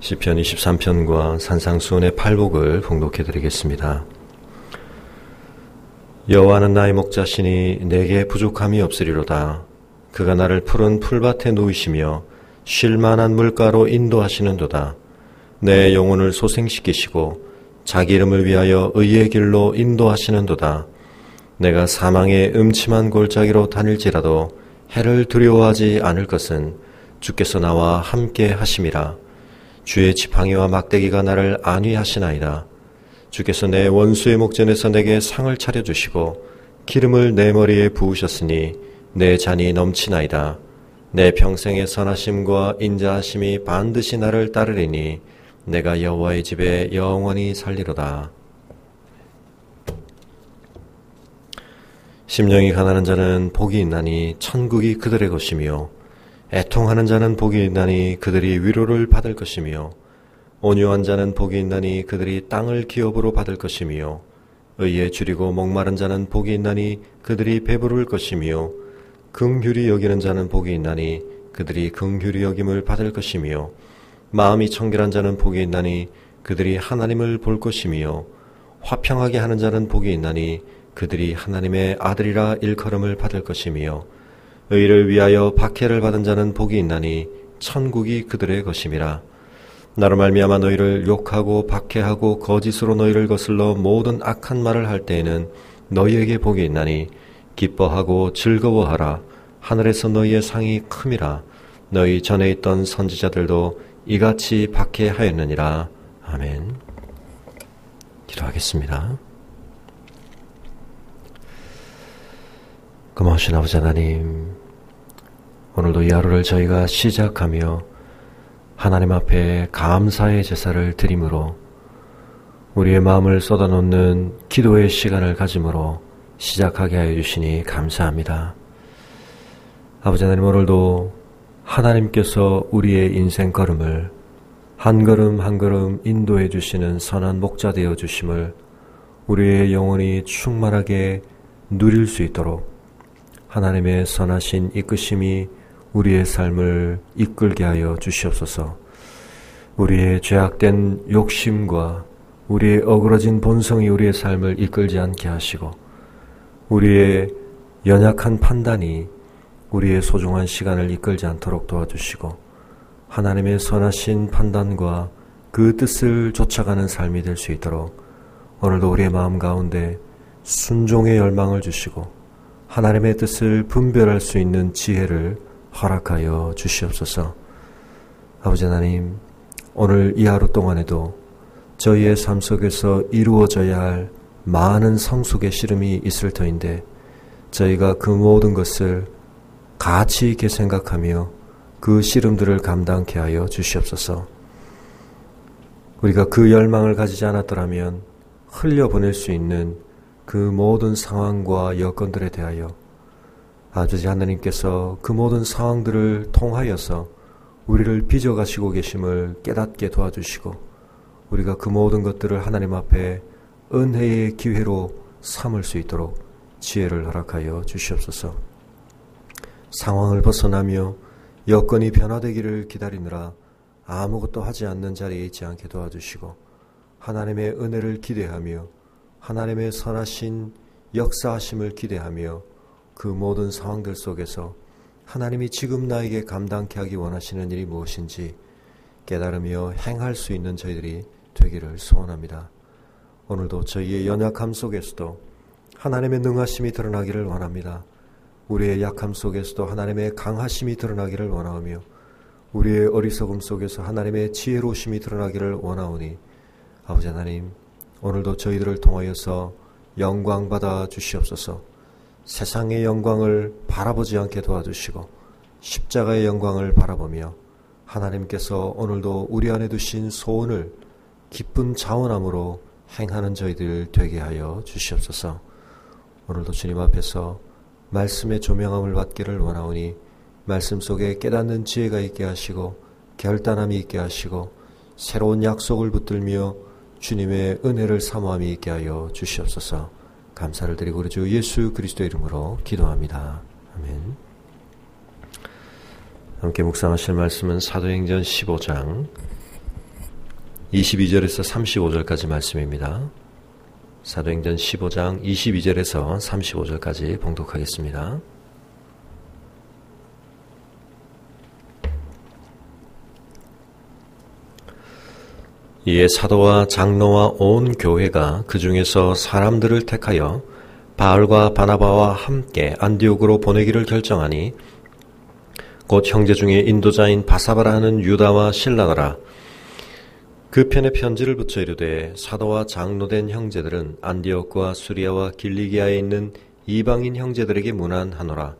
시편 23편과 산상수훈의 팔복을 봉독해 드리겠습니다. 여호와는 나의 목자시니 내게 부족함이 없으리로다. 그가 나를 푸른 풀밭에 누이시며 쉴 만한 물가로 인도하시는도다. 내 영혼을 소생시키시고 자기 이름을 위하여 의의 길로 인도하시는도다. 내가 사망의 음침한 골짜기로 다닐지라도 해를 두려워하지 않을 것은 주께서 나와 함께 하심이라. 주의 지팡이와 막대기가 나를 안위하시나이다. 주께서 내 원수의 목전에서 내게 상을 차려주시고 기름을 내 머리에 부으셨으니 내 잔이 넘치나이다. 내 평생의 선하심과 인자하심이 반드시 나를 따르리니 내가 여호와의 집에 영원히 살리로다. 심령이 가난한 자는 복이 있나니 천국이 그들의 것이며 애통하는 자는 복이 있나니 그들이 위로를 받을 것이며 온유한 자는 복이 있나니 그들이 땅을 기업으로 받을 것이며 의에 줄이고 목마른 자는 복이 있나니 그들이 배부를 것이며 긍휼히 여기는 자는 복이 있나니 그들이 긍휼히 여김을 받을 것이며 마음이 청결한 자는 복이 있나니 그들이 하나님을 볼 것이며 화평하게 하는 자는 복이 있나니 그들이 하나님의 아들이라 일컬음을 받을 것이며 의를 위하여 박해를 받은 자는 복이 있나니 천국이 그들의 것임이라. 나로 말미암아 너희를 욕하고 박해하고 거짓으로 너희를 거슬러 모든 악한 말을 할 때에는 너희에게 복이 있나니 기뻐하고 즐거워하라. 하늘에서 너희의 상이 큼이라. 너희 전에 있던 선지자들도 이같이 박해하였느니라. 아멘. 기도하겠습니다. 고마우신 아버지 하나님, 오늘도 이 하루를 저희가 시작하며 하나님 앞에 감사의 제사를 드림으로 우리의 마음을 쏟아놓는 기도의 시간을 가짐으로 시작하게 하여 주시니 감사합니다. 아버지 하나님, 오늘도 하나님께서 우리의 인생 걸음을 한 걸음 한 걸음 인도해 주시는 선한 목자 되어 주심을 우리의 영혼이 충만하게 누릴 수 있도록 하나님의 선하신 이끄심이 우리의 삶을 이끌게 하여 주시옵소서. 우리의 죄악된 욕심과 우리의 어그러진 본성이 우리의 삶을 이끌지 않게 하시고 우리의 연약한 판단이 우리의 소중한 시간을 이끌지 않도록 도와주시고 하나님의 선하신 판단과 그 뜻을 쫓아가는 삶이 될 수 있도록 오늘도 우리의 마음 가운데 순종의 열망을 주시고 하나님의 뜻을 분별할 수 있는 지혜를 허락하여 주시옵소서. 아버지 하나님, 오늘 이 하루 동안에도 저희의 삶 속에서 이루어져야 할 많은 성숙의 씨름이 있을 터인데 저희가 그 모든 것을 가치 있게 생각하며 그 씨름들을 감당케 하여 주시옵소서. 우리가 그 열망을 가지지 않았더라면 흘려보낼 수 있는 그 모든 상황과 여건들에 대하여 아버지 하나님께서 그 모든 상황들을 통하여서 우리를 빚어가시고 계심을 깨닫게 도와주시고 우리가 그 모든 것들을 하나님 앞에 은혜의 기회로 삼을 수 있도록 지혜를 허락하여 주시옵소서. 상황을 벗어나며 여건이 변화되기를 기다리느라 아무것도 하지 않는 자리에 있지 않게 도와주시고 하나님의 은혜를 기대하며 하나님의 선하신 역사하심을 기대하며 그 모든 상황들 속에서 하나님이 지금 나에게 감당케 하기 원하시는 일이 무엇인지 깨달으며 행할 수 있는 저희들이 되기를 소원합니다. 오늘도 저희의 연약함 속에서도 하나님의 능하심이 드러나기를 원합니다. 우리의 약함 속에서도 하나님의 강하심이 드러나기를 원하오며 우리의 어리석음 속에서 하나님의 지혜로우심이 드러나기를 원하오니 아버지 하나님, 오늘도 저희들을 통하여서 영광 받아 주시옵소서. 세상의 영광을 바라보지 않게 도와주시고 십자가의 영광을 바라보며 하나님께서 오늘도 우리 안에 두신 소원을 기쁜 자원함으로 행하는 저희들 되게 하여 주시옵소서. 오늘도 주님 앞에서 말씀의 조명함을 받기를 원하오니 말씀 속에 깨닫는 지혜가 있게 하시고 결단함이 있게 하시고 새로운 약속을 붙들며 주님의 은혜를 사모함이 있게 하여 주시옵소서. 감사를 드리고 우리 주 예수 그리스도의 이름으로 기도합니다. 아멘. 함께 묵상하실 말씀은 사도행전 15장 22절에서 35절까지 말씀입니다. 사도행전 15장 22절에서 35절까지 봉독하겠습니다. 이에 사도와 장로와 온 교회가 그 중에서 사람들을 택하여 바울과 바나바와 함께 안디옥으로 보내기를 결정하니 곧 형제 중에 인도자인 바사바라 하는 유다와 실라더라. 그 편에 편지를 붙여 이르되 사도와 장로된 형제들은 안디옥과 수리아와 길리기아에 있는 이방인 형제들에게 문안하노라.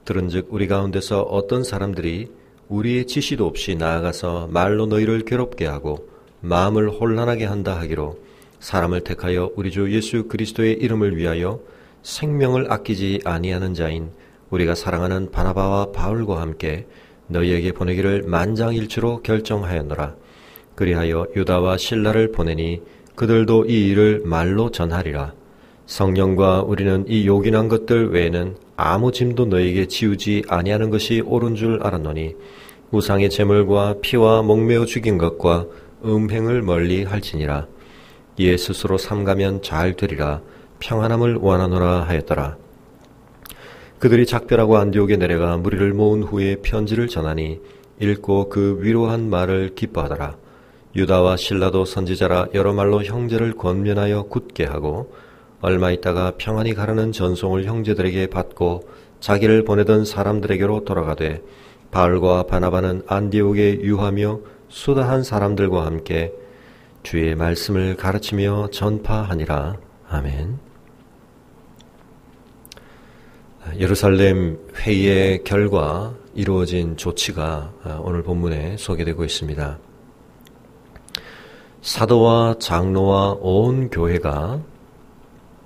들은즉 우리 가운데서 어떤 사람들이 우리의 지시도 없이 나아가서 말로 너희를 괴롭게 하고 마음을 혼란하게 한다 하기로 사람을 택하여 우리 주 예수 그리스도의 이름을 위하여 생명을 아끼지 아니하는 자인 우리가 사랑하는 바나바와 바울과 함께 너희에게 보내기를 만장일치로 결정하였노라. 그리하여 유다와 실라를 보내니 그들도 이 일을 말로 전하리라. 성령과 우리는 이 요긴한 것들 외에는 아무 짐도 너희에게 지우지 아니하는 것이 옳은 줄 알았노니 우상의 제물과 피와 목매어 죽인 것과 음행을 멀리 할지니라. 이에 스스로 삼가면 잘 되리라. 평안함을 원하노라 하였더라. 그들이 작별하고 안디옥에 내려가 무리를 모은 후에 편지를 전하니 읽고 그 위로한 말을 기뻐하더라. 유다와 실라도 선지자라 여러 말로 형제를 권면하여 굳게 하고 얼마 있다가 평안히 가라는 전송을 형제들에게 받고 자기를 보내던 사람들에게로 돌아가되 바울과 바나바는 안디옥에 유하며 수다한 사람들과 함께 주의 말씀을 가르치며 전파하니라. 아멘. 예루살렘 회의의 결과 이루어진 조치가 오늘 본문에 소개되고 있습니다. 사도와 장로와 온 교회가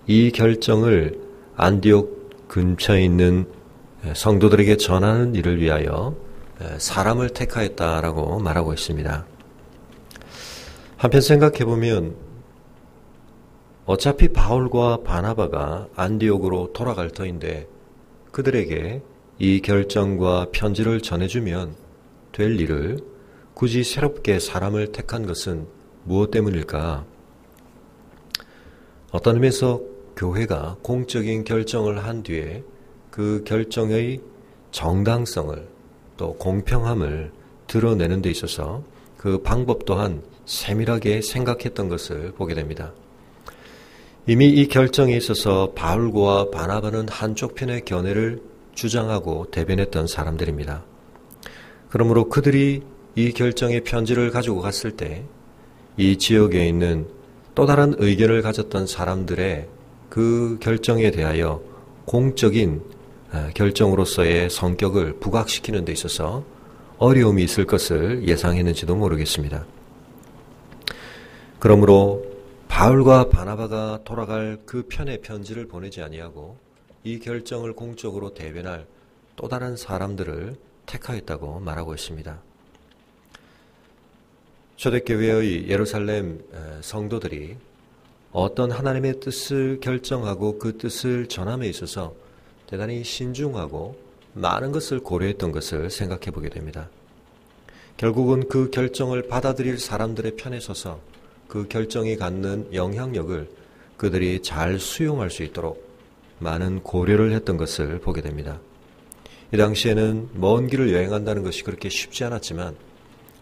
이 결정을 안디옥 근처에 있는 성도들에게 전하는 일을 위하여 사람을 택하였다라고 말하고 있습니다. 한편 생각해보면 어차피 바울과 바나바가 안디옥으로 돌아갈 터인데 그들에게 이 결정과 편지를 전해주면 될 일을 굳이 새롭게 사람을 택한 것은 무엇 때문일까? 어떤 의미에서 교회가 공적인 결정을 한 뒤에 그 결정의 정당성을 또 공평함을 드러내는 데 있어서 그 방법 또한 세밀하게 생각했던 것을 보게 됩니다. 이미 이 결정에 있어서 바울과 바나바는 한쪽 편의 견해를 주장하고 대변했던 사람들입니다. 그러므로 그들이 이 결정의 편지를 가지고 갔을 때 이 지역에 있는 또 다른 의견을 가졌던 사람들의 그 결정에 대하여 공적인 결정으로서의 성격을 부각시키는 데 있어서 어려움이 있을 것을 예상했는지도 모르겠습니다. 그러므로 바울과 바나바가 돌아갈 그 편의 편지를 보내지 아니하고 이 결정을 공적으로 대변할 또 다른 사람들을 택하였다고 말하고 있습니다. 초대교회의 예루살렘 성도들이 어떤 하나님의 뜻을 결정하고 그 뜻을 전함에 있어서 대단히 신중하고 많은 것을 고려했던 것을 생각해 보게 됩니다. 결국은 그 결정을 받아들일 사람들의 편에 서서 그 결정이 갖는 영향력을 그들이 잘 수용할 수 있도록 많은 고려를 했던 것을 보게 됩니다. 이 당시에는 먼 길을 여행한다는 것이 그렇게 쉽지 않았지만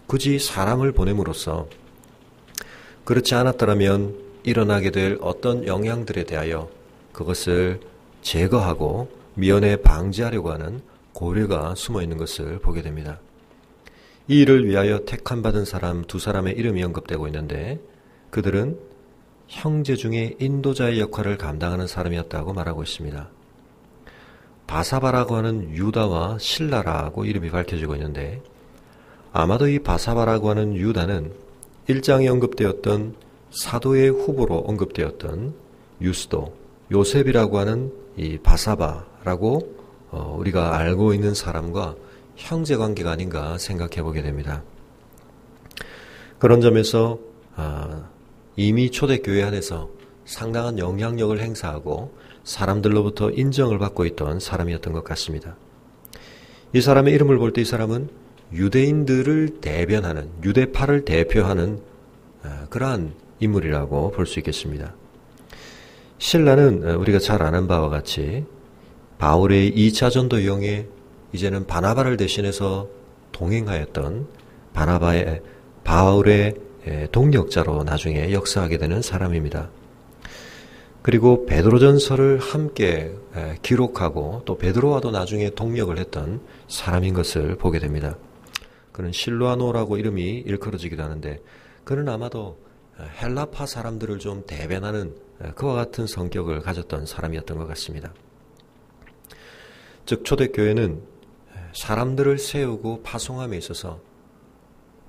굳이 사람을 보냄으로써 그렇지 않았더라면 일어나게 될 어떤 영향들에 대하여 그것을 제거하고 미연에 방지하려고 하는 고려가 숨어 있는 것을 보게 됩니다. 이 일을 위하여 택함받은 사람 두 사람의 이름이 언급되고 있는데 그들은 형제 중에 인도자의 역할을 감당하는 사람이었다고 말하고 있습니다. 바사바라고 하는 유다와 실라라고 이름이 밝혀지고 있는데 아마도 이 바사바라고 하는 유다는 1장에 언급되었던 사도의 후보로 언급되었던 유스도, 요셉이라고 하는 이 바사바라고 우리가 알고 있는 사람과 형제관계가 아닌가 생각해 보게 됩니다. 그런 점에서 이미 초대교회 안에서 상당한 영향력을 행사하고 사람들로부터 인정을 받고 있던 사람이었던 것 같습니다. 이 사람의 이름을 볼 때 이 사람은 유대인들을 대변하는, 유대파를 대표하는 그러한 인물이라고 볼 수 있겠습니다. 실라는 우리가 잘 아는 바와 같이 바울의 2차 전도 여행에 이제는 바나바를 대신해서 동행하였던 바울의 동역자로 나중에 역사하게 되는 사람입니다. 그리고 베드로전서를 함께 기록하고 또 베드로와도 나중에 동역을 했던 사람인 것을 보게 됩니다. 그는 실루아노라고 이름이 일컬어지기도 하는데 그는 아마도 헬라파 사람들을 좀 대변하는 그와 같은 성격을 가졌던 사람이었던 것 같습니다. 즉 초대교회는 사람들을 세우고 파송함에 있어서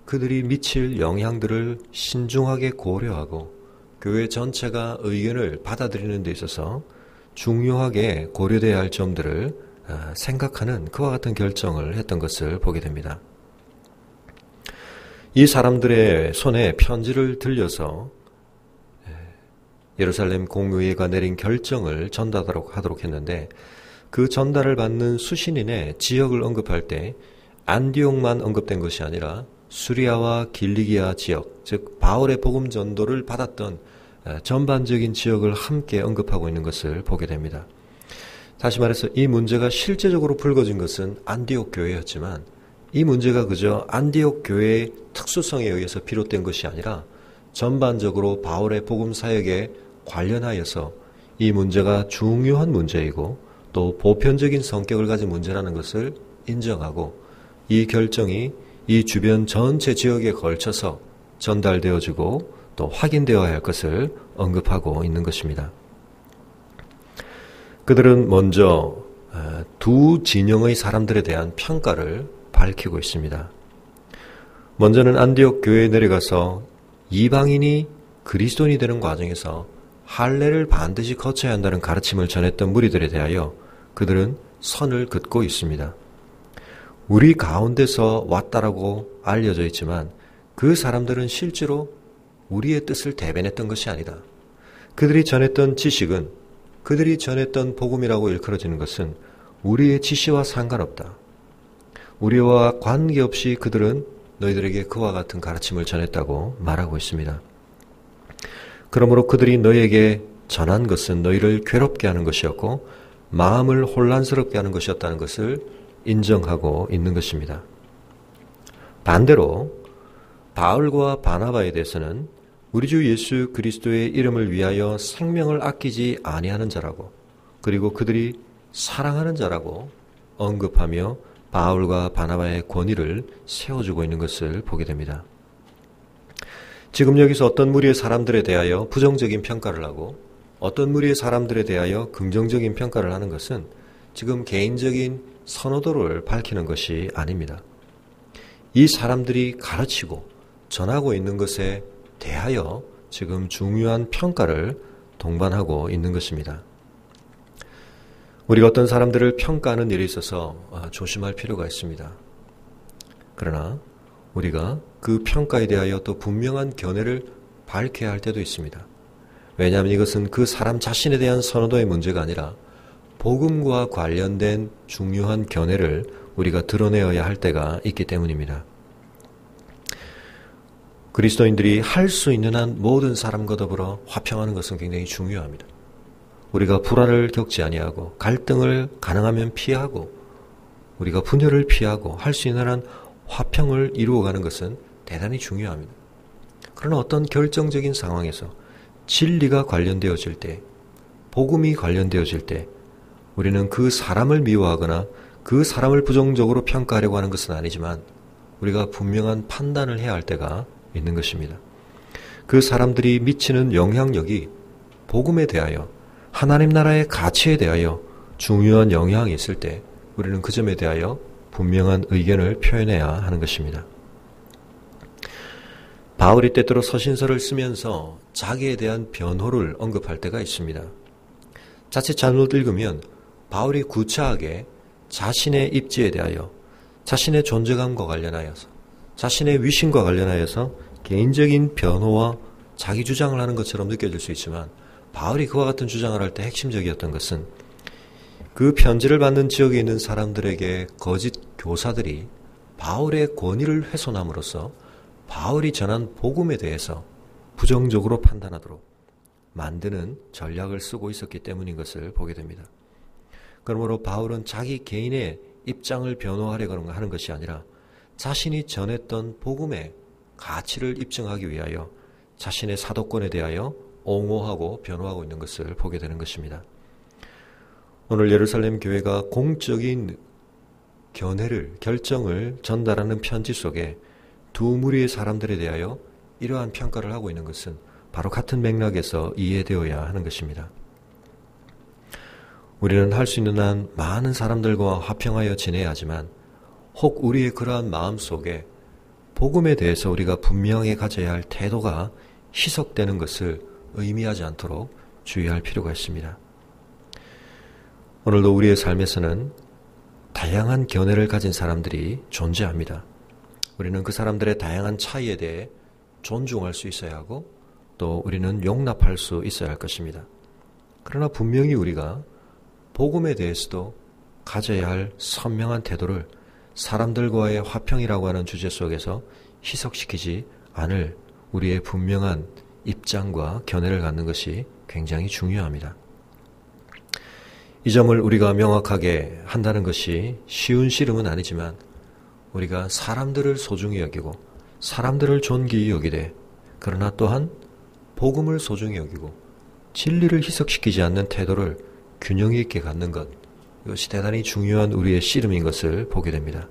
그들이 미칠 영향들을 신중하게 고려하고 교회 전체가 의견을 받아들이는 데 있어서 중요하게 고려돼야 할 점들을 생각하는 그와 같은 결정을 했던 것을 보게 됩니다. 이 사람들의 손에 편지를 들려서 예루살렘 공의회가 내린 결정을 전달하도록 했는데 그 전달을 받는 수신인의 지역을 언급할 때 안디옥만 언급된 것이 아니라 수리아와 길리기아 지역, 즉 바울의 복음 전도를 받았던 전반적인 지역을 함께 언급하고 있는 것을 보게 됩니다. 다시 말해서 이 문제가 실제적으로 불거진 것은 안디옥 교회였지만 이 문제가 그저 안디옥 교회의 특수성에 의해서 비롯된 것이 아니라 전반적으로 바울의 복음 사역에 관련하여서 이 문제가 중요한 문제이고 또 보편적인 성격을 가진 문제라는 것을 인정하고 이 결정이 이 주변 전체 지역에 걸쳐서 전달되어지고 또 확인되어야 할 것을 언급하고 있는 것입니다. 그들은 먼저 두 진영의 사람들에 대한 평가를 밝히고 있습니다. 먼저는 안디옥 교회에 내려가서 이방인이 그리스도인이 되는 과정에서 할례를 반드시 거쳐야 한다는 가르침을 전했던 무리들에 대하여 그들은 선을 긋고 있습니다. 우리 가운데서 왔다라고 알려져 있지만 그 사람들은 실제로 우리의 뜻을 대변했던 것이 아니다. 그들이 전했던 지식은 그들이 전했던 복음이라고 일컬어지는 것은 우리의 지시와 상관없다. 우리와 관계없이 그들은 너희들에게 그와 같은 가르침을 전했다고 말하고 있습니다. 그러므로 그들이 너희에게 전한 것은 너희를 괴롭게 하는 것이었고 마음을 혼란스럽게 하는 것이었다는 것을 인정하고 있는 것입니다. 반대로 바울과 바나바에 대해서는 우리 주 예수 그리스도의 이름을 위하여 생명을 아끼지 아니하는 자라고 그리고 그들이 사랑하는 자라고 언급하며 바울과 바나바의 권위를 세워주고 있는 것을 보게 됩니다. 지금 여기서 어떤 무리의 사람들에 대하여 부정적인 평가를 하고 어떤 무리의 사람들에 대하여 긍정적인 평가를 하는 것은 지금 개인적인 선호도를 밝히는 것이 아닙니다. 이 사람들이 가르치고 전하고 있는 것에 대하여 지금 중요한 평가를 동반하고 있는 것입니다. 우리가 어떤 사람들을 평가하는 일에 있어서 조심할 필요가 있습니다. 그러나 우리가 그 평가에 대하여 또 분명한 견해를 밝혀야 할 때도 있습니다. 왜냐하면 이것은 그 사람 자신에 대한 선호도의 문제가 아니라 복음과 관련된 중요한 견해를 우리가 드러내어야 할 때가 있기 때문입니다. 그리스도인들이 할 수 있는 한 모든 사람과 더불어 화평하는 것은 굉장히 중요합니다. 우리가 불화를 겪지 아니하고 갈등을 가능하면 피하고 우리가 분열을 피하고 할 수 있는 한 화평을 이루어가는 것은 대단히 중요합니다. 그러나 어떤 결정적인 상황에서 진리가 관련되어질 때, 복음이 관련되어질 때 우리는 그 사람을 미워하거나 그 사람을 부정적으로 평가하려고 하는 것은 아니지만 우리가 분명한 판단을 해야 할 때가 있는 것입니다. 그 사람들이 미치는 영향력이 복음에 대하여 하나님 나라의 가치에 대하여 중요한 영향이 있을 때 우리는 그 점에 대하여 분명한 의견을 표현해야 하는 것입니다. 바울이 때때로 서신서를 쓰면서 자기에 대한 변호를 언급할 때가 있습니다. 자칫 잘못 읽으면 바울이 구차하게 자신의 입지에 대하여 자신의 존재감과 관련하여서 자신의 위신과 관련하여서 개인적인 변호와 자기 주장을 하는 것처럼 느껴질 수 있지만 바울이 그와 같은 주장을 할 때 핵심적이었던 것은 그 편지를 받는 지역에 있는 사람들에게 거짓 교사들이 바울의 권위를 훼손함으로써 바울이 전한 복음에 대해서 부정적으로 판단하도록 만드는 전략을 쓰고 있었기 때문인 것을 보게 됩니다. 그러므로 바울은 자기 개인의 입장을 변호하려고 하는 것이 아니라 자신이 전했던 복음의 가치를 입증하기 위하여 자신의 사도권에 대하여 옹호하고 변호하고 있는 것을 보게 되는 것입니다. 오늘 예루살렘 교회가 공적인 결정을 전달하는 편지 속에 두 무리의 사람들에 대하여 이러한 평가를 하고 있는 것은 바로 같은 맥락에서 이해되어야 하는 것입니다. 우리는 할 수 있는 한 많은 사람들과 화평하여 지내야 하지만 혹 우리의 그러한 마음 속에 복음에 대해서 우리가 분명히 가져야 할 태도가 희석되는 것을 의미하지 않도록 주의할 필요가 있습니다. 오늘도 우리의 삶에서는 다양한 견해를 가진 사람들이 존재합니다. 우리는 그 사람들의 다양한 차이에 대해 존중할 수 있어야 하고 또 우리는 용납할 수 있어야 할 것입니다. 그러나 분명히 우리가 복음에 대해서도 가져야 할 선명한 태도를 사람들과의 화평이라고 하는 주제 속에서 희석시키지 않을 우리의 분명한 입장과 견해를 갖는 것이 굉장히 중요합니다. 이 점을 우리가 명확하게 한다는 것이 쉬운 씨름은 아니지만 우리가 사람들을 소중히 여기고 사람들을 존귀히 여기되 그러나 또한 복음을 소중히 여기고 진리를 희석시키지 않는 태도를 균형 있게 갖는 것, 이것이 대단히 중요한 우리의 씨름인 것을 보게 됩니다.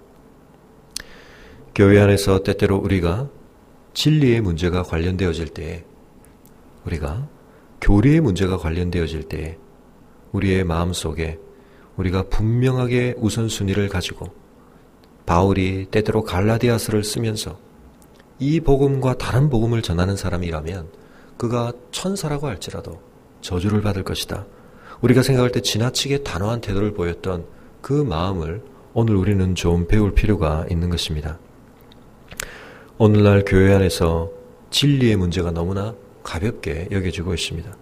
교회 안에서 때때로 우리가 진리의 문제가 관련되어질 때에 우리가 교리의 문제가 관련되어질 때에 우리의 마음속에 우리가 분명하게 우선순위를 가지고 바울이 때때로 갈라디아서를 쓰면서 이 복음과 다른 복음을 전하는 사람이라면 그가 천사라고 할지라도 저주를 받을 것이다. 우리가 생각할 때 지나치게 단호한 태도를 보였던 그 마음을 오늘 우리는 좀 배울 필요가 있는 것입니다. 오늘날 교회 안에서 진리의 문제가 너무나 가볍게 여겨지고 있습니다.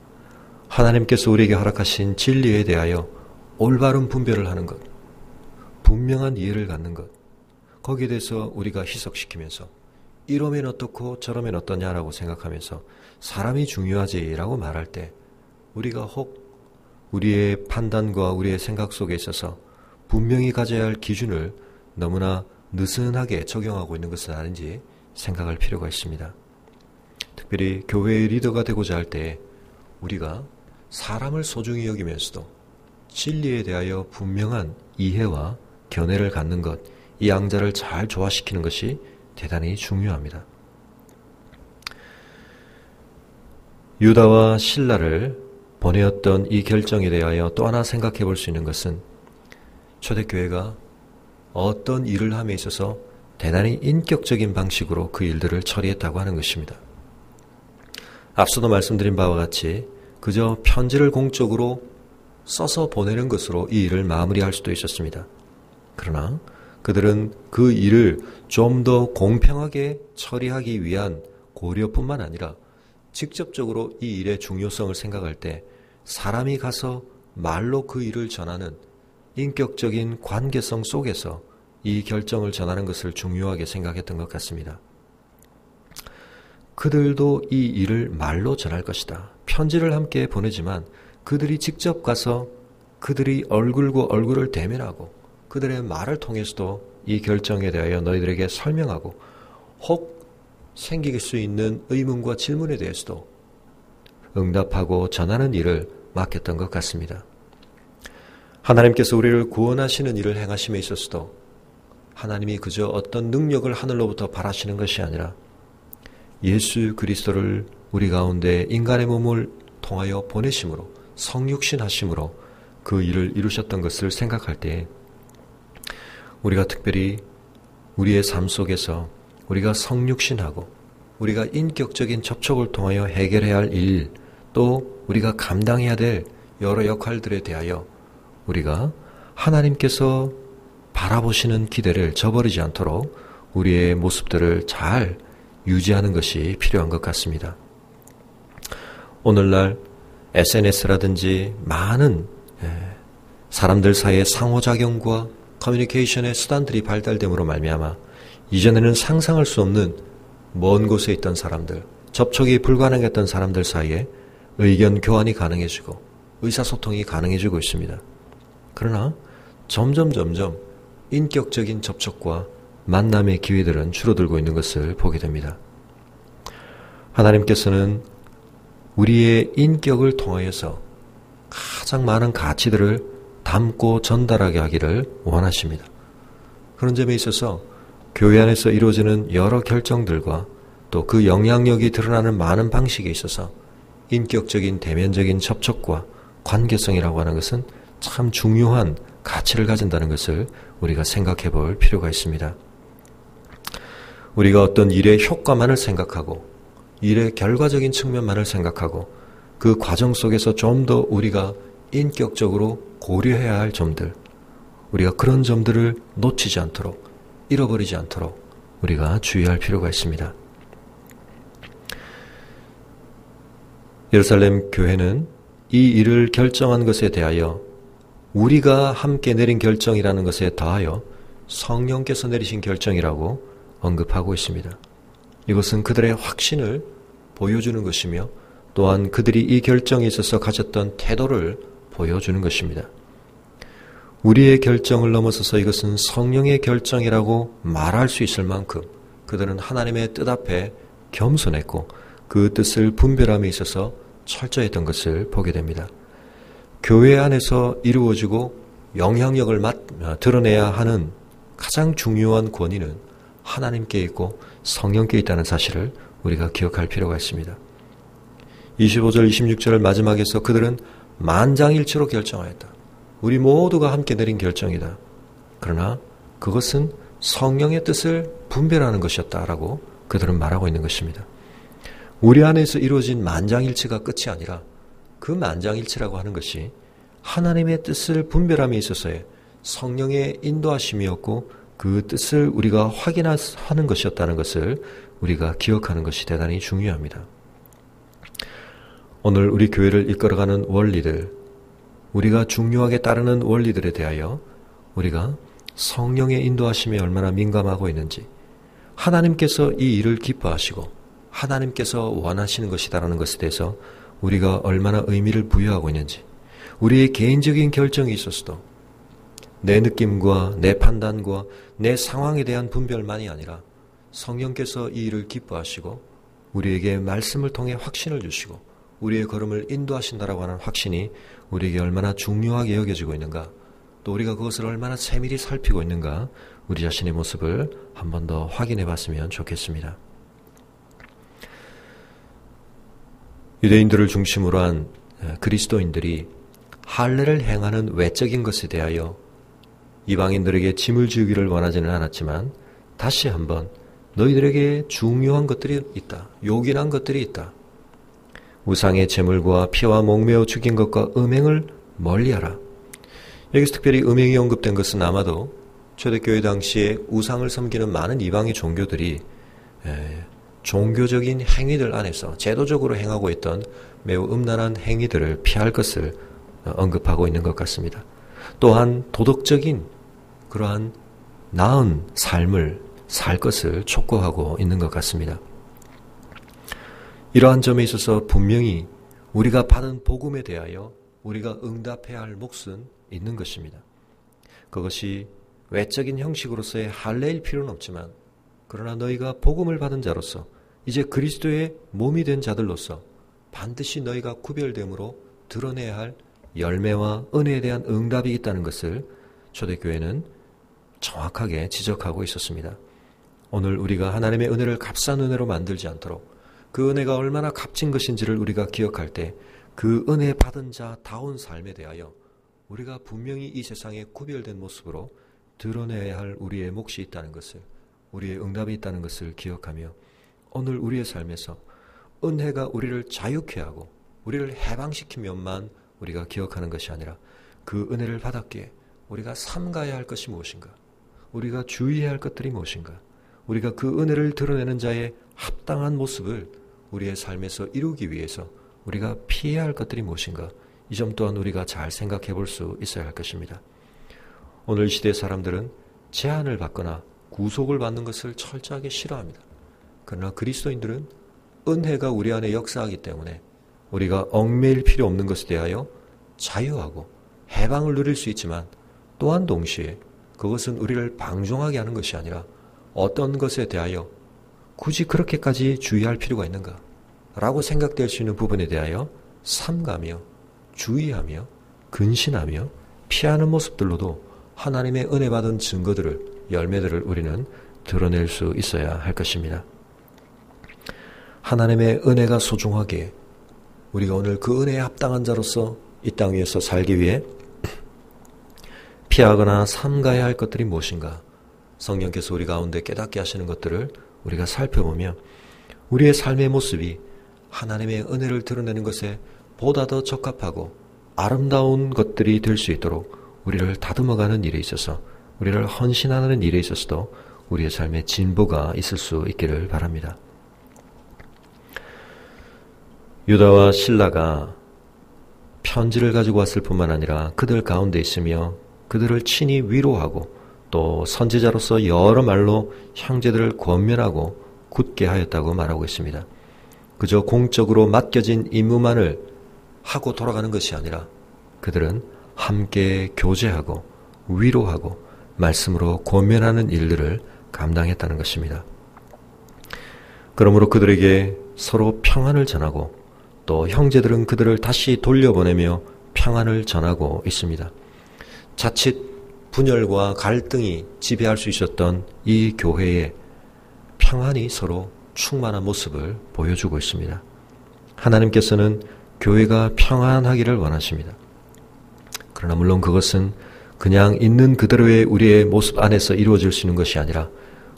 하나님께서 우리에게 허락하신 진리에 대하여 올바른 분별을 하는 것, 분명한 이해를 갖는 것, 거기에 대해서 우리가 희석시키면서 이러면 어떻고 저러면 어떠냐라고 생각하면서 사람이 중요하지라고 말할 때 우리가 혹 우리의 판단과 우리의 생각 속에 있어서 분명히 가져야 할 기준을 너무나 느슨하게 적용하고 있는 것은 아닌지 생각할 필요가 있습니다. 특별히 교회의 리더가 되고자 할 때 우리가 사람을 소중히 여기면서도 진리에 대하여 분명한 이해와 견해를 갖는 것, 이 양자를 잘 조화시키는 것이 대단히 중요합니다. 유다와 실라를 보내었던 이 결정에 대하여 또 하나 생각해 볼 수 있는 것은 초대교회가 어떤 일을 함에 있어서 대단히 인격적인 방식으로 그 일들을 처리했다고 하는 것입니다. 앞서도 말씀드린 바와 같이 그저 편지를 공적으로 써서 보내는 것으로 이 일을 마무리할 수도 있었습니다. 그러나 그들은 그 일을 좀 더 공평하게 처리하기 위한 고려뿐만 아니라 직접적으로 이 일의 중요성을 생각할 때 사람이 가서 말로 그 일을 전하는 인격적인 관계성 속에서 이 결정을 전하는 것을 중요하게 생각했던 것 같습니다. 그들도 이 일을 말로 전할 것이다. 편지를 함께 보내지만 그들이 직접 가서 그들이 얼굴과 얼굴을 대면하고 그들의 말을 통해서도 이 결정에 대하여 너희들에게 설명하고 혹 생길 수 있는 의문과 질문에 대해서도 응답하고 전하는 일을 맡겼던 것 같습니다. 하나님께서 우리를 구원하시는 일을 행하심에 있어서도 하나님이 그저 어떤 능력을 하늘로부터 바라시는 것이 아니라 예수 그리스도를 우리 가운데 인간의 몸을 통하여 보내심으로 성육신하심으로 그 일을 이루셨던 것을 생각할 때 우리가 특별히 우리의 삶 속에서 우리가 성육신하고 우리가 인격적인 접촉을 통하여 해결해야 할 일, 또 우리가 감당해야 될 여러 역할들에 대하여 우리가 하나님께서 바라보시는 기대를 저버리지 않도록 우리의 모습들을 잘 유지하는 것이 필요한 것 같습니다. 오늘날 SNS라든지 많은 사람들 사이의 상호작용과 커뮤니케이션의 수단들이 발달됨으로 말미암아 이전에는 상상할 수 없는 먼 곳에 있던 사람들, 접촉이 불가능했던 사람들 사이에 의견 교환이 가능해지고 의사소통이 가능해지고 있습니다. 그러나 점점 인격적인 접촉과 만남의 기회들은 줄어들고 있는 것을 보게 됩니다. 하나님께서는 우리의 인격을 통하여서 가장 많은 가치들을 담고 전달하게 하기를 원하십니다. 그런 점에 있어서 교회 안에서 이루어지는 여러 결정들과 또 그 영향력이 드러나는 많은 방식에 있어서 인격적인 대면적인 접촉과 관계성이라고 하는 것은 참 중요한 가치를 가진다는 것을 우리가 생각해 볼 필요가 있습니다. 우리가 어떤 일의 효과만을 생각하고 일의 결과적인 측면만을 생각하고 그 과정 속에서 좀 더 우리가 인격적으로 고려해야 할 점들, 우리가 그런 점들을 놓치지 않도록, 잃어버리지 않도록 우리가 주의할 필요가 있습니다. 예루살렘 교회는 이 일을 결정한 것에 대하여 우리가 함께 내린 결정이라는 것에 더하여 성령께서 내리신 결정이라고 언급하고 있습니다. 이것은 그들의 확신을 보여주는 것이며 또한 그들이 이 결정에 있어서 가졌던 태도를 보여주는 것입니다. 우리의 결정을 넘어서서 이것은 성령의 결정이라고 말할 수 있을 만큼 그들은 하나님의 뜻 앞에 겸손했고 그 뜻을 분별함에 있어서 철저했던 것을 보게 됩니다. 교회 안에서 이루어지고 영향력을 드러내야 하는 가장 중요한 권위는 하나님께 있고 성령께 있다는 사실을 우리가 기억할 필요가 있습니다. 25절, 26절을 마지막에서 그들은 만장일치로 결정하였다. 우리 모두가 함께 내린 결정이다. 그러나 그것은 성령의 뜻을 분별하는 것이었다라고 그들은 말하고 있는 것입니다. 우리 안에서 이루어진 만장일치가 끝이 아니라 그 만장일치라고 하는 것이 하나님의 뜻을 분별함에 있어서의 성령의 인도하심이었고 그 뜻을 우리가 확인하는 것이었다는 것을 우리가 기억하는 것이 대단히 중요합니다. 오늘 우리 교회를 이끌어가는 원리들, 우리가 중요하게 따르는 원리들에 대하여 우리가 성령의 인도하심에 얼마나 민감하고 있는지, 하나님께서 이 일을 기뻐하시고 하나님께서 원하시는 것이다라는 것에 대해서 우리가 얼마나 의미를 부여하고 있는지, 우리의 개인적인 결정이 있어서도 내 느낌과 내 판단과 내 상황에 대한 분별만이 아니라 성령께서 이 일을 기뻐하시고 우리에게 말씀을 통해 확신을 주시고 우리의 걸음을 인도하신다라고 하는 확신이 우리에게 얼마나 중요하게 여겨지고 있는가, 또 우리가 그것을 얼마나 세밀히 살피고 있는가, 우리 자신의 모습을 한 번 더 확인해 봤으면 좋겠습니다. 유대인들을 중심으로 한 그리스도인들이 할례를 행하는 외적인 것에 대하여 이방인들에게 짐을 지우기를 원하지는 않았지만 다시 한번 너희들에게 중요한 것들이 있다. 요긴한 것들이 있다. 우상의 제물과 피와 목매어 죽인 것과 음행을 멀리하라. 여기서 특별히 음행이 언급된 것은 아마도 초대교회 당시에 우상을 섬기는 많은 이방의 종교들이 종교적인 행위들 안에서 제도적으로 행하고 있던 매우 음란한 행위들을 피할 것을 언급하고 있는 것 같습니다. 또한 도덕적인 그러한 나은 삶을 살 것을 촉구하고 있는 것 같습니다. 이러한 점에 있어서 분명히 우리가 받은 복음에 대하여 우리가 응답해야 할 몫은 있는 것입니다. 그것이 외적인 형식으로서의 할례일 필요는 없지만 그러나 너희가 복음을 받은 자로서 이제 그리스도의 몸이 된 자들로서 반드시 너희가 구별됨으로 드러내야 할 열매와 은혜에 대한 응답이 있다는 것을 초대교회는 정확하게 지적하고 있었습니다. 오늘 우리가 하나님의 은혜를 값싼 은혜로 만들지 않도록 그 은혜가 얼마나 값진 것인지를 우리가 기억할 때 그 은혜 받은 자다운 삶에 대하여 우리가 분명히 이 세상에 구별된 모습으로 드러내야 할 우리의 몫이 있다는 것을, 우리의 응답이 있다는 것을 기억하며 오늘 우리의 삶에서 은혜가 우리를 자유케 하고 우리를 해방시키면만 우리가 기억하는 것이 아니라 그 은혜를 받았기에 우리가 삼가야 할 것이 무엇인가, 우리가 주의해야 할 것들이 무엇인가, 우리가 그 은혜를 드러내는 자의 합당한 모습을 우리의 삶에서 이루기 위해서 우리가 피해야 할 것들이 무엇인가, 이 점 또한 우리가 잘 생각해 볼 수 있어야 할 것입니다. 오늘 시대 사람들은 제한을 받거나 구속을 받는 것을 철저하게 싫어합니다. 그러나 그리스도인들은 은혜가 우리 안에 역사하기 때문에 우리가 얽매일 필요 없는 것에 대하여 자유하고 해방을 누릴 수 있지만, 또한 동시에 그것은 우리를 방종하게 하는 것이 아니라 어떤 것에 대하여 굳이 그렇게까지 주의할 필요가 있는가 라고 생각될 수 있는 부분에 대하여 삼가며 주의하며 근신하며 피하는 모습들로도 하나님의 은혜 받은 증거들을, 열매들을 우리는 드러낼 수 있어야 할 것입니다. 하나님의 은혜가 소중하기에 우리가 오늘 그 은혜에 합당한 자로서 이 땅 위에서 살기 위해 피하거나 삼가야 할 것들이 무엇인가, 성령께서 우리 가운데 깨닫게 하시는 것들을 우리가 살펴보며 우리의 삶의 모습이 하나님의 은혜를 드러내는 것에 보다 더 적합하고 아름다운 것들이 될 수 있도록 우리를 다듬어가는 일에 있어서, 우리를 헌신하는 일에 있어서도 우리의 삶에 진보가 있을 수 있기를 바랍니다. 유다와 실라가 편지를 가지고 왔을 뿐만 아니라 그들 가운데 있으며 그들을 친히 위로하고 또 선지자로서 여러 말로 형제들을 권면하고 굳게 하였다고 말하고 있습니다. 그저 공적으로 맡겨진 임무만을 하고 돌아가는 것이 아니라 그들은 함께 교제하고 위로하고 말씀으로 권면하는 일들을 감당했다는 것입니다. 그러므로 그들에게 서로 평안을 전하고 또 형제들은 그들을 다시 돌려보내며 평안을 전하고 있습니다. 자칫 분열과 갈등이 지배할 수 있었던 이 교회에 평안이 서로 충만한 모습을 보여주고 있습니다. 하나님께서는 교회가 평안하기를 원하십니다. 그러나 물론 그것은 그냥 있는 그대로의 우리의 모습 안에서 이루어질 수 있는 것이 아니라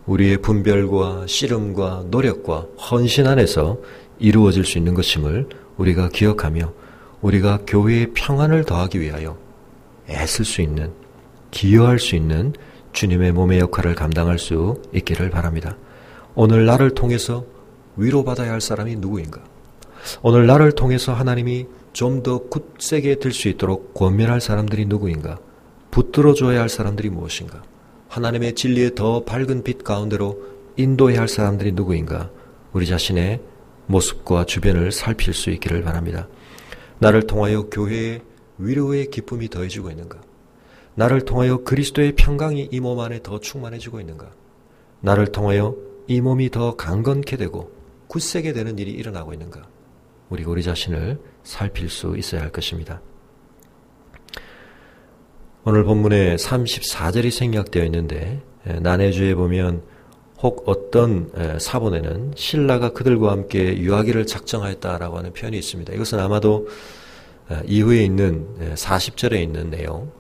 우리의 분별과 씨름과 노력과 헌신 안에서 이루어질 수 있는 것임을 우리가 기억하며 우리가 교회의 평안을 더하기 위하여 애쓸 수 있는, 기여할 수 있는 주님의 몸의 역할을 감당할 수 있기를 바랍니다. 오늘 나를 통해서 위로받아야 할 사람이 누구인가? 오늘 나를 통해서 하나님이 좀 더 굳세게 들 수 있도록 권면할 사람들이 누구인가? 붙들어줘야 할 사람들이 무엇인가? 하나님의 진리의 더 밝은 빛 가운데로 인도해야 할 사람들이 누구인가? 우리 자신의 모습과 주변을 살필 수 있기를 바랍니다. 나를 통하여 교회의 위로의 기쁨이 더해지고 있는가? 나를 통하여 그리스도의 평강이 이 몸 안에 더 충만해지고 있는가? 나를 통하여 이 몸이 더 강건케 되고 굳세게 되는 일이 일어나고 있는가? 우리가 우리 자신을 살필 수 있어야 할 것입니다. 오늘 본문에 34절이 생략되어 있는데 난해주에 보면 혹 어떤 사본에는 신라가 그들과 함께 유하기를 작정하였다라고 하는 표현이 있습니다. 이것은 아마도 이후에 있는 40절에 있는 내용,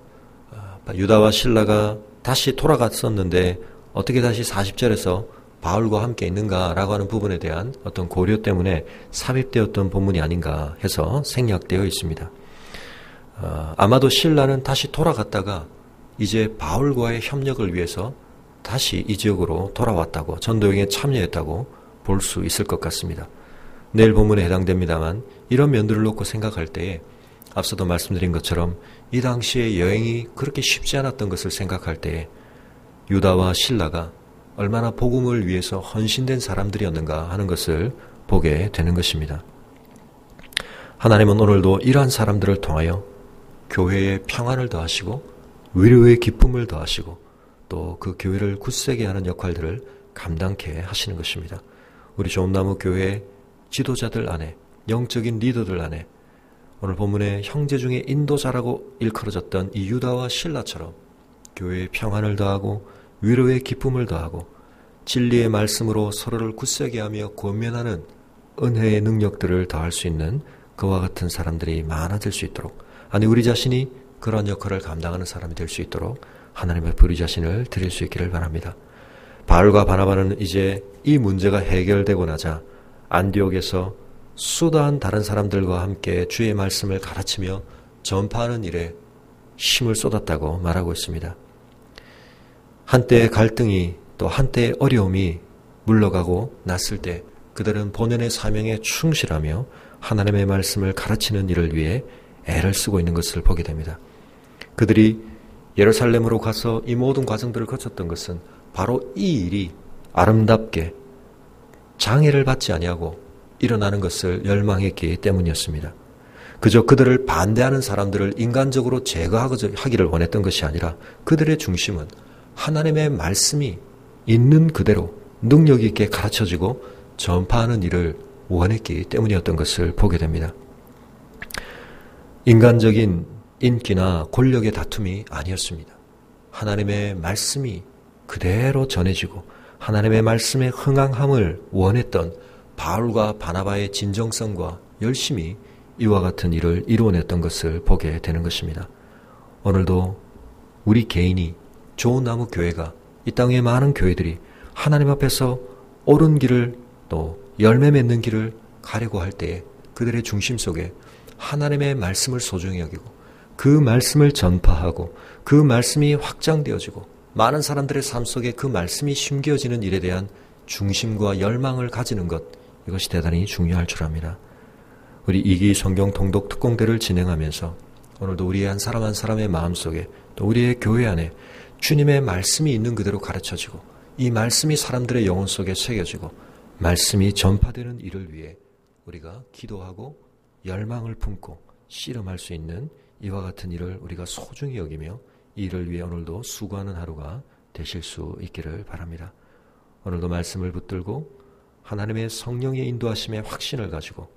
유다와 신라가 다시 돌아갔었는데 어떻게 다시 40절에서 바울과 함께 있는가라고 하는 부분에 대한 어떤 고려 때문에 삽입되었던 본문이 아닌가 해서 생략되어 있습니다. 아마도 신라는 다시 돌아갔다가 이제 바울과의 협력을 위해서 다시 이 지역으로 돌아왔다고, 전도여행에 참여했다고 볼 수 있을 것 같습니다. 내일 본문에 해당됩니다만 이런 면들을 놓고 생각할 때에 앞서도 말씀드린 것처럼 이 당시에 여행이 그렇게 쉽지 않았던 것을 생각할 때에 유다와 실라가 얼마나 복음을 위해서 헌신된 사람들이었는가 하는 것을 보게 되는 것입니다. 하나님은 오늘도 이러한 사람들을 통하여 교회의 평안을 더하시고 위로의 기쁨을 더하시고 또 그 교회를 굳세게 하는 역할들을 감당케 하시는 것입니다. 우리 좋은나무 교회 지도자들 안에, 영적인 리더들 안에 오늘 본문에 형제 중에 인도자라고 일컬어졌던 이 유다와 실라처럼 교회의 평안을 더하고 위로의 기쁨을 더하고 진리의 말씀으로 서로를 굳세게 하며 권면하는 은혜의 능력들을 더할 수 있는 그와 같은 사람들이 많아질 수 있도록, 아니 우리 자신이 그런 역할을 감당하는 사람이 될 수 있도록 하나님 앞에 우리 자신을 드릴 수 있기를 바랍니다. 바울과 바나바는 이제 이 문제가 해결되고 나자 안디옥에서 수다한 다른 사람들과 함께 주의 말씀을 가르치며 전파하는 일에 힘을 쏟았다고 말하고 있습니다. 한때의 갈등이 또 한때의 어려움이 물러가고 났을 때 그들은 본연의 사명에 충실하며 하나님의 말씀을 가르치는 일을 위해 애를 쓰고 있는 것을 보게 됩니다. 그들이 예루살렘으로 가서 이 모든 과정들을 거쳤던 것은 바로 이 일이 아름답게 장애를 받지 아니하고 일어나는 것을 열망했기 때문이었습니다. 그저 그들을 반대하는 사람들을 인간적으로 제거하기를 원했던 것이 아니라 그들의 중심은 하나님의 말씀이 있는 그대로 능력 있게 가르쳐지고 전파하는 일을 원했기 때문이었던 것을 보게 됩니다. 인간적인 인기나 권력의 다툼이 아니었습니다. 하나님의 말씀이 그대로 전해지고 하나님의 말씀에 흥항함을 원했던 바울과 바나바의 진정성과 열심이 이와 같은 일을 이루어냈던 것을 보게 되는 것입니다. 오늘도 우리 개인이 좋은 나무 교회가 이 땅의 많은 교회들이 하나님 앞에서 옳은 길을 또 열매 맺는 길을 가려고 할 때에 그들의 중심 속에 하나님의 말씀을 소중히 여기고 그 말씀을 전파하고 그 말씀이 확장되어지고 많은 사람들의 삶 속에 그 말씀이 심겨지는 일에 대한 중심과 열망을 가지는 것, 이것이 대단히 중요할 줄 압니다. 우리 2기 성경 통독 특공대를 진행하면서 오늘도 우리의 한 사람 한 사람의 마음속에 또 우리의 교회 안에 주님의 말씀이 있는 그대로 가르쳐지고 이 말씀이 사람들의 영혼 속에 새겨지고 말씀이 전파되는 일을 위해 우리가 기도하고 열망을 품고 씨름할 수 있는 이와 같은 일을 우리가 소중히 여기며 이 일을 위해 오늘도 수고하는 하루가 되실 수 있기를 바랍니다. 오늘도 말씀을 붙들고 하나님의 성령의 인도하심에 확신을 가지고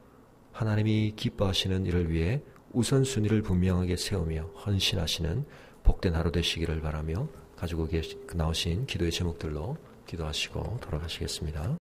하나님이 기뻐하시는 일을 위해 우선순위를 분명하게 세우며 헌신하시는 복된 하루 되시기를 바라며 가지고 나오신 기도의 제목들로 기도하시고 돌아가시겠습니다.